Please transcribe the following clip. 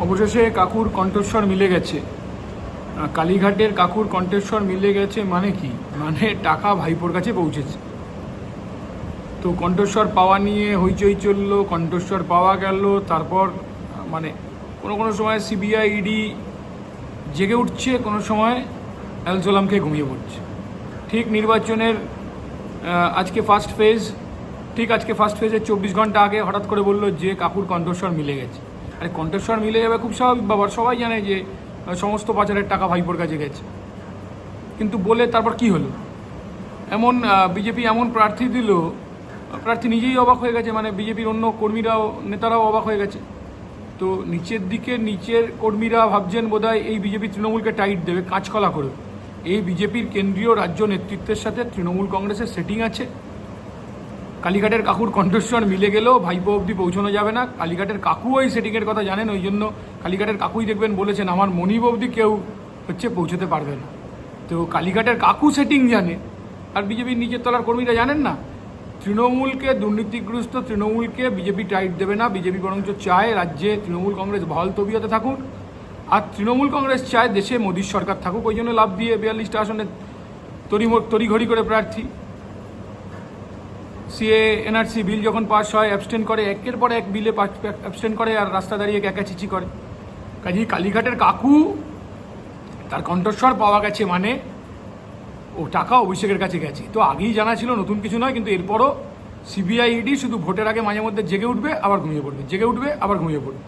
অবশেষে কাকুর কণ্ঠস্বর মিলে গেছে। কালীঘাটের কাকুর কণ্ঠস্বর মিলে গেছে মানে কি? মানে টাকা ভাইপোর কাছে পৌঁছেছে। তো কণ্ঠস্বর পাওয়া নিয়ে হইচই চললো, কণ্ঠস্বর পাওয়া গেল, তারপর মানে কোনো সময় সিবিআই ইডি জেগে উঠছে, কোনো সময় অ্যালজোলাম খেয়ে ঘুমিয়ে পড়ছে। ঠিক নির্বাচনের আজকে ফার্স্ট ফেজের 24 ঘন্টা আগে হঠাৎ করে বললো যে কাকুর কণ্ঠস্বর মিলে গেছে। আরে কণ্ঠস্বর মিলে যাবে খুব স্বাভাবিক ব্যাপার, সবাই জানে যে সমস্ত পাচারের টাকা ভাইপোর কাছে গেছে। কিন্তু বলে তারপর কি হলো? এমন বিজেপি এমন প্রার্থী দিল, প্রার্থী নিজেই অবাক হয়ে গেছে, মানে বিজেপির অন্য কর্মীরাও নেতারাও অবাক হয়ে গেছে। তো নিচের কর্মীরা ভাবছেন বোধহয় এই বিজেপি তৃণমূলকে টাইট দেবে, কাঁচকলা করবে। এই বিজেপির কেন্দ্রীয় রাজ্য নেতৃত্বের সাথে তৃণমূল কংগ্রেসের সেটিং আছে। কালীঘাটের কাকুর কণ্ঠস্বর মিলে গেলেও ভাইপো অবধি পৌঁছানো যাবে না। কালীঘাটের কাকু ওই সেটিংয়ের কথা জানেন, ওই জন্য কালীঘাটের কাকুই দেখবেন বলেছেন আমার মনিব অবধি কেউ পৌঁছতে পারবে না। তো কালীঘাটের কাকু সেটিং জানে, আর বিজেপির নিচের তলার কর্মীরা জানেন না। তৃণমূলকে, দুর্নীতিগ্রস্ত তৃণমূলকে বিজেপি টাইট দেবে না। বিজেপি বরঞ্চ চায় রাজ্যে তৃণমূল কংগ্রেস বহাল তবিয়তে থাকুক, আর তৃণমূল কংগ্রেস চায় দেশে মোদীর সরকার থাকুক। ওই জন্য লাভ দিয়ে 42টা আসনে তড়িঘড়ি করে প্রার্থী। সিএ এনআরসি বিল যখন পাস হয় অ্যাবস্টেন করে, একের পর এক বিলে অ্যাবস্টেন করে, আর রাস্তা দাঁড়িয়ে ক্যাকাচিচি করে। কাজেই কালীঘাটের কাকু তার কণ্ঠস্বর পাওয়া গেছে মানে ও টাকা অভিষেকের কাছে গেছে। তো আগেই জানা ছিল, নতুন কিছু নয়। কিন্তু এরপরও সিবিআই ইডি শুধু ভোটের আগে মাঝে মধ্যে জেগে উঠবে আবার ঘুমিয়ে পড়বে, জেগে উঠবে আবার ঘুমিয়ে পড়বে।